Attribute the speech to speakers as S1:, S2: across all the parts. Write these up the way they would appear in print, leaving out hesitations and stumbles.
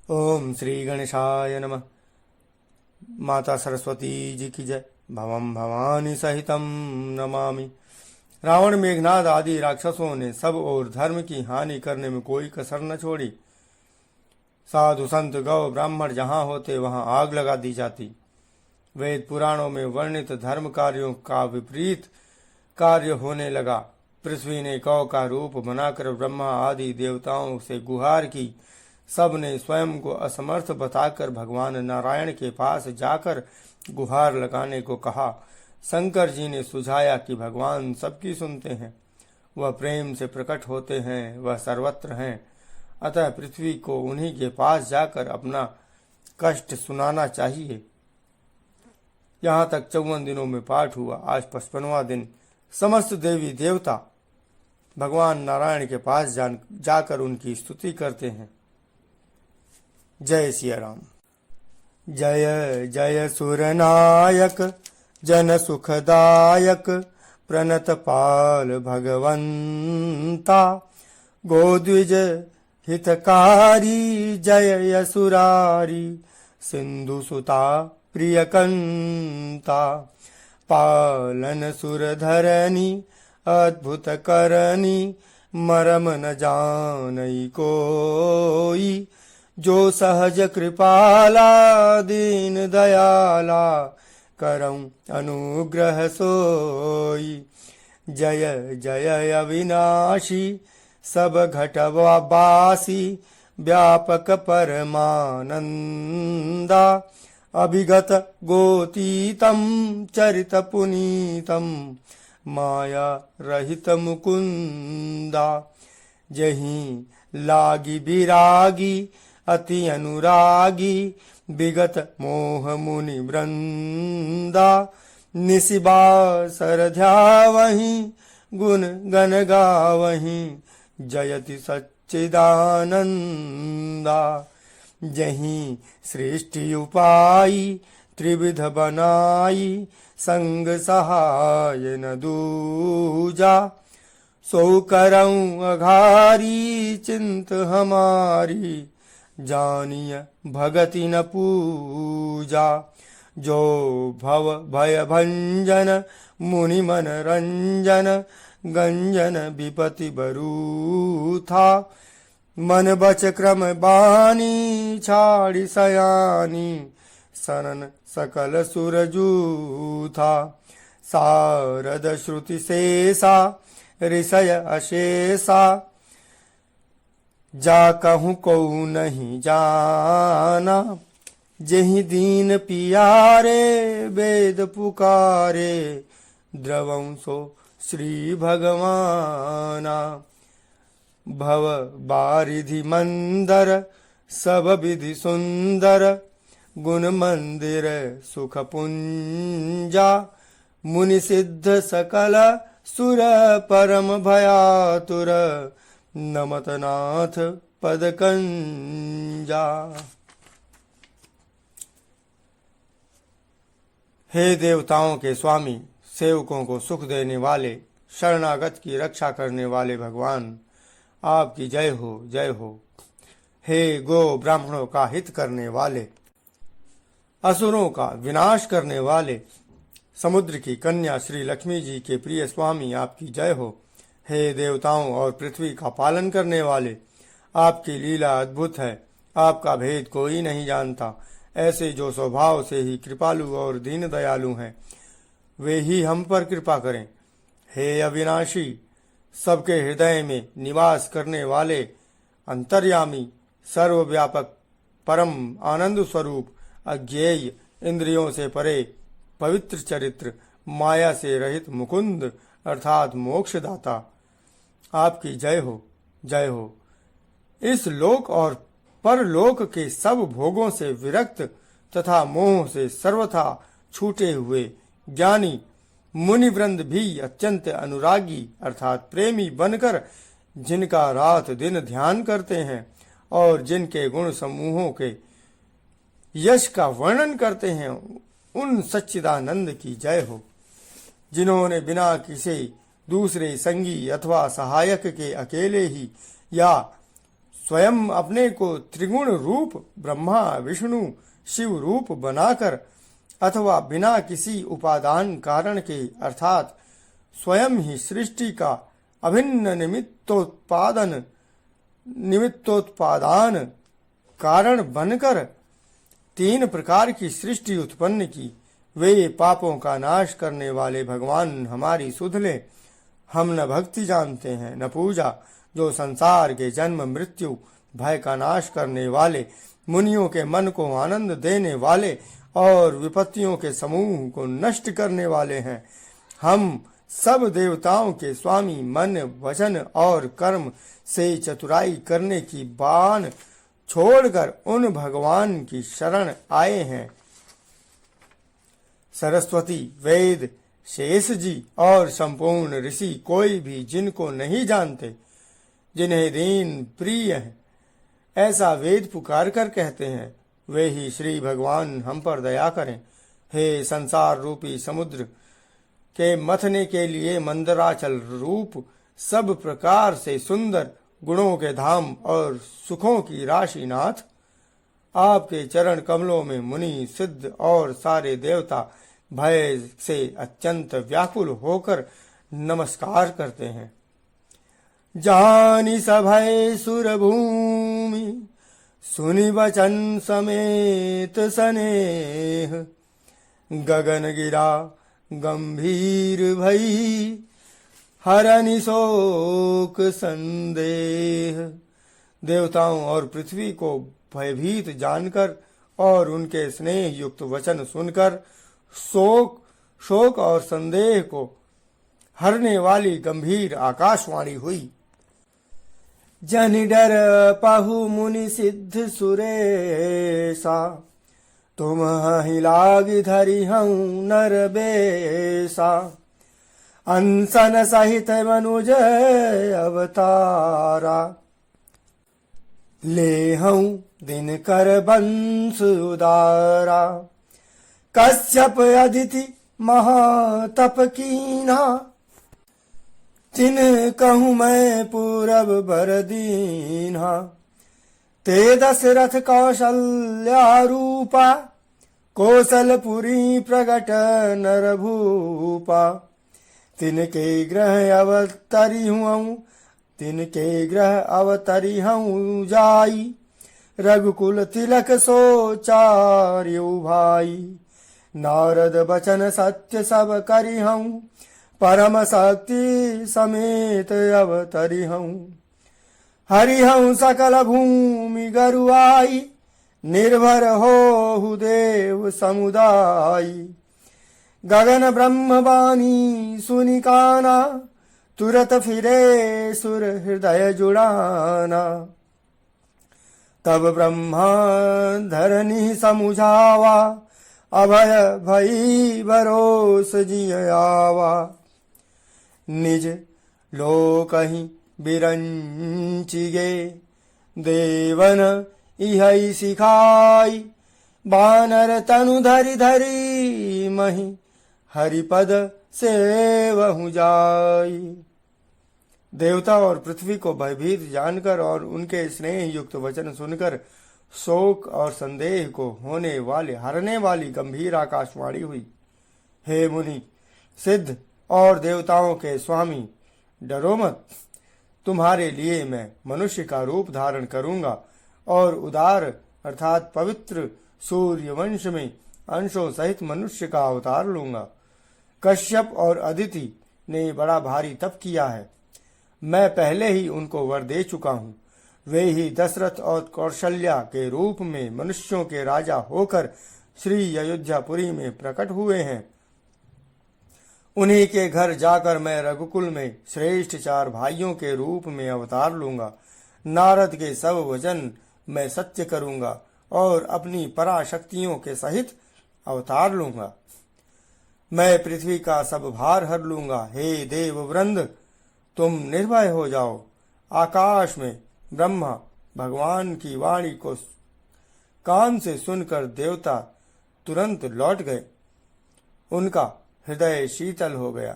S1: ओम श्री गणेशाय नमः। माता सरस्वती जी की जय। भवम भवानी सहितम नमामि। रावण, मेघनाद आदि राक्षसों ने सब और धर्म की हानि करने में कोई कसर न छोड़ी। साधु संत गौ ब्राह्मण जहाँ होते वहाँ आग लगा दी जाती। वेद पुराणों में वर्णित धर्म कार्यों का विपरीत कार्य होने लगा। पृथ्वी ने गौ का रूप बनाकर ब्रह्मा आदि देवताओं से गुहार की। सब ने स्वयं को असमर्थ बताकर भगवान नारायण के पास जाकर गुहार लगाने को कहा। शंकर जी ने सुझाया कि भगवान सबकी सुनते हैं, वह प्रेम से प्रकट होते हैं, वह सर्वत्र हैं। अतः पृथ्वी को उन्हीं के पास जाकर अपना कष्ट सुनाना चाहिए। यहाँ तक 54 दिनों में पाठ हुआ। आज 55वां दिन। समस्त देवी देवता भगवान नारायण के पास जाकर उनकी स्तुति करते हैं। जय सिया राम। जय जय सुरनायक जन सुखदायक प्रणत पाल भगवंता। गोद्विज हितकारी जय यसुरारी सिंधु सुता प्रियकंता। पालन सुरधरनी अद्भुत करनी मरम न जानई कोई। जो सहज कृपाला दीन दयाला करऊं अनुग्रह सोई। जय जय अविनाशी सब घटवासी व्यापक परमानंदा। अभिगत गोतीतम चरित पुनीतम माया रहित मुकुंदा। जहीं लागी विरागी अति अनुरागी विगत मोह मुनि वृंदा। निशिबासर ध्यावहि गुण गण गावहि जयति सच्चिदानंदा। जहीं सृष्टि उपाई त्रिविध बनाई संग सहाय न दूजा। सो करऊं अघारी चिंत हमारी जानिय भगति न पूजा। जो भव भय भंजन मुनि मन रंजन गंजन विपति बरू था। मन बच क्रम बानी छाड़ी सयानी सनन सकल सुरजू था। सारद श्रुति शेषा ऋषय अशेषा जा कहूँ को नहीं जाना। जहि दीन पियारे वेद पुकारे द्रवं सो श्री भगवाना। भव बारिधि मंदर सब विधि सुंदर गुण मंदिर सुख पुंजा। मुनि सिद्ध सकल सुर परम भयातुर नमत नाथ पद कंजा। हे देवताओं के स्वामी, सेवकों को सुख देने वाले, शरणागत की रक्षा करने वाले भगवान, आपकी जय हो, जय हो। हे गो ब्राह्मणों का हित करने वाले, असुरों का विनाश करने वाले, समुद्र की कन्या श्री लक्ष्मी जी के प्रिय स्वामी, आपकी जय हो। हे देवताओं और पृथ्वी का पालन करने वाले, आपकी लीला अद्भुत है, आपका भेद कोई नहीं जानता। ऐसे जो स्वभाव से ही कृपालु और दीन दयालु हैं, वे ही हम पर कृपा करें। हे अविनाशी, सबके हृदय में निवास करने वाले, अंतर्यामी, सर्वव्यापक, परम आनंद स्वरूप, अज्ञेय, इंद्रियों से परे, पवित्र चरित्र, माया से रहित मुकुंद अर्थात मोक्षदाता, आपकी जय हो, जय हो। इस लोक और परलोक के सब भोगों से विरक्त तथा मोह से सर्वथा छूटे हुए ज्ञानी मुनिवृंद भी अत्यंत अनुरागी अर्थात प्रेमी बनकर जिनका रात दिन ध्यान करते हैं और जिनके गुण समूहों के यश का वर्णन करते हैं, उन सच्चिदानंद की जय हो। जिन्होंने बिना किसी दूसरे संगी अथवा सहायक के अकेले ही या स्वयं अपने को त्रिगुण रूप ब्रह्मा विष्णु शिव रूप बनाकर अथवा बिना किसी उपादान कारण के अर्थात स्वयं ही सृष्टि का अभिन्न निमित्तोत्पादान कारण बनकर 3 प्रकार की सृष्टि उत्पन्न की। वे पापों का नाश करने वाले भगवान हमारी सुध ले। हम न भक्ति जानते हैं न पूजा, जो संसार के जन्म मृत्यु भय का नाश करने वाले, मुनियों के मन को आनंद देने वाले और विपत्तियों के समूह को नष्ट करने वाले हैं। हम सब देवताओं के स्वामी, मन वचन और कर्म से चतुराई करने की बाण छोड़कर उन भगवान की शरण आए हैं। सरस्वती, वेद, शेष जी और संपूर्ण ऋषि कोई भी जिनको नहीं जानते, जिन्हें दीन प्रिय है ऐसा वेद पुकार कर कहते हैं, वे ही श्री भगवान हम पर दया करें। हे संसार रूपी समुद्र के मथने के लिए मंदराचल रूप सब प्रकार से सुंदर गुणों के धाम और सुखों की राशि नाथ, आपके चरण कमलों में मुनि सिद्ध और सारे देवता भय से अत्यंत व्याकुल होकर नमस्कार करते हैं। जानी सभय सुर भूमि सुनि वचन समेत सनेह, गगन गिरा गंभीर भई हरनि शोक संदेह। देवताओं और पृथ्वी को भयभीत जानकर और उनके स्नेह युक्त वचन सुनकर शोक और संदेह को हरने वाली गंभीर आकाशवाणी हुई। जन डर पाहु मुनि सिद्ध सुरेशा, तुम ही लाग धरि हूँ नर बेसा। अनसन सहित मनुज अवतारा, ले हूँ दिन कर बंस उदारा। कश्यप अदिति महातप कीन्हा, तिन कहूँ मैं पूरब बर दीन्हा। ते दशरथ कौशल्या रूपा, कौशलपुरी प्रगट नर भूपा। तिनके ग्रह अवतरी हूँ, तिनके ग्रह अवतरी हूँ जाई। रघुकुल तिलक सोचार्यु भाई, नारद बचन सत्य सब करी हूँ। परम शक्ति समेत अवतरी हूँ। हरि हूँ सकल भूमि गरुआई, निर्भर हो देव समुदाय। गगन ब्रह्म वाणी सुनि काना, तुरत फिरे सुर हृदय जुड़ाना। तब ब्रह्मा धरनी समुझावा, अभय भई भरोस जियावा। निज लोकहि बिरंचिगे, देवन इहै सिखाई। बानर तनु धरि धरि मही, हरिपद सेवहु जाई। देवता और पृथ्वी को भयभीत जानकर और उनके स्नेह युक्त वचन सुनकर शोक और संदेह को हरने वाली गंभीर आकाशवाणी हुई। हे मुनि सिद्ध और देवताओं के स्वामी, डरो मत। तुम्हारे लिए मैं मनुष्य का रूप धारण करूंगा और उदार अर्थात पवित्र सूर्य वंश में अंशों सहित मनुष्य का अवतार लूंगा। कश्यप और अदिति ने बड़ा भारी तप किया है, मैं पहले ही उनको वर दे चुका हूँ। वे ही दशरथ और कौशल्या के रूप में मनुष्यों के राजा होकर श्री अयोध्यापुरी में प्रकट हुए हैं। उन्हीं के घर जाकर मैं रघुकुल में श्रेष्ठ 4 भाइयों के रूप में अवतार लूंगा। नारद के सब वचन मैं सत्य करूंगा और अपनी पराशक्तियों के सहित अवतार लूंगा। मैं पृथ्वी का सब भार हर लूंगा। हे देव वृंद, तुम निर्भय हो जाओ। आकाश में ब्रह्मा भगवान की वाणी को कान से सुनकर देवता तुरंत लौट गए। उनका हृदय शीतल हो गया।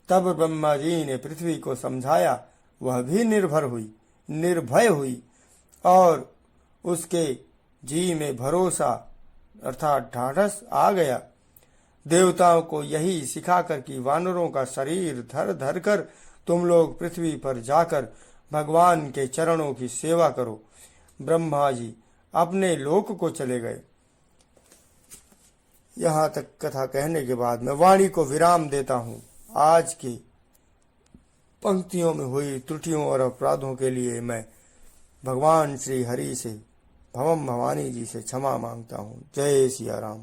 S1: तब ब्रह्मा जी ने पृथ्वी को समझाया, वह भी निर्भय हुई और उसके जी में भरोसा अर्थात ढाढ़स आ गया। देवताओं को यही सिखाकर कि वानरों का शरीर धर धर कर तुम लोग पृथ्वी पर जाकर भगवान के चरणों की सेवा करो, ब्रह्मा जी अपने लोक को चले गए। यहाँ तक कथा कहने के बाद मैं वाणी को विराम देता हूँ। आज की पंक्तियों में हुई त्रुटियों और अपराधों के लिए मैं भगवान श्री हरि से, भवम भवानी जी से क्षमा मांगता हूँ। जय सिया राम।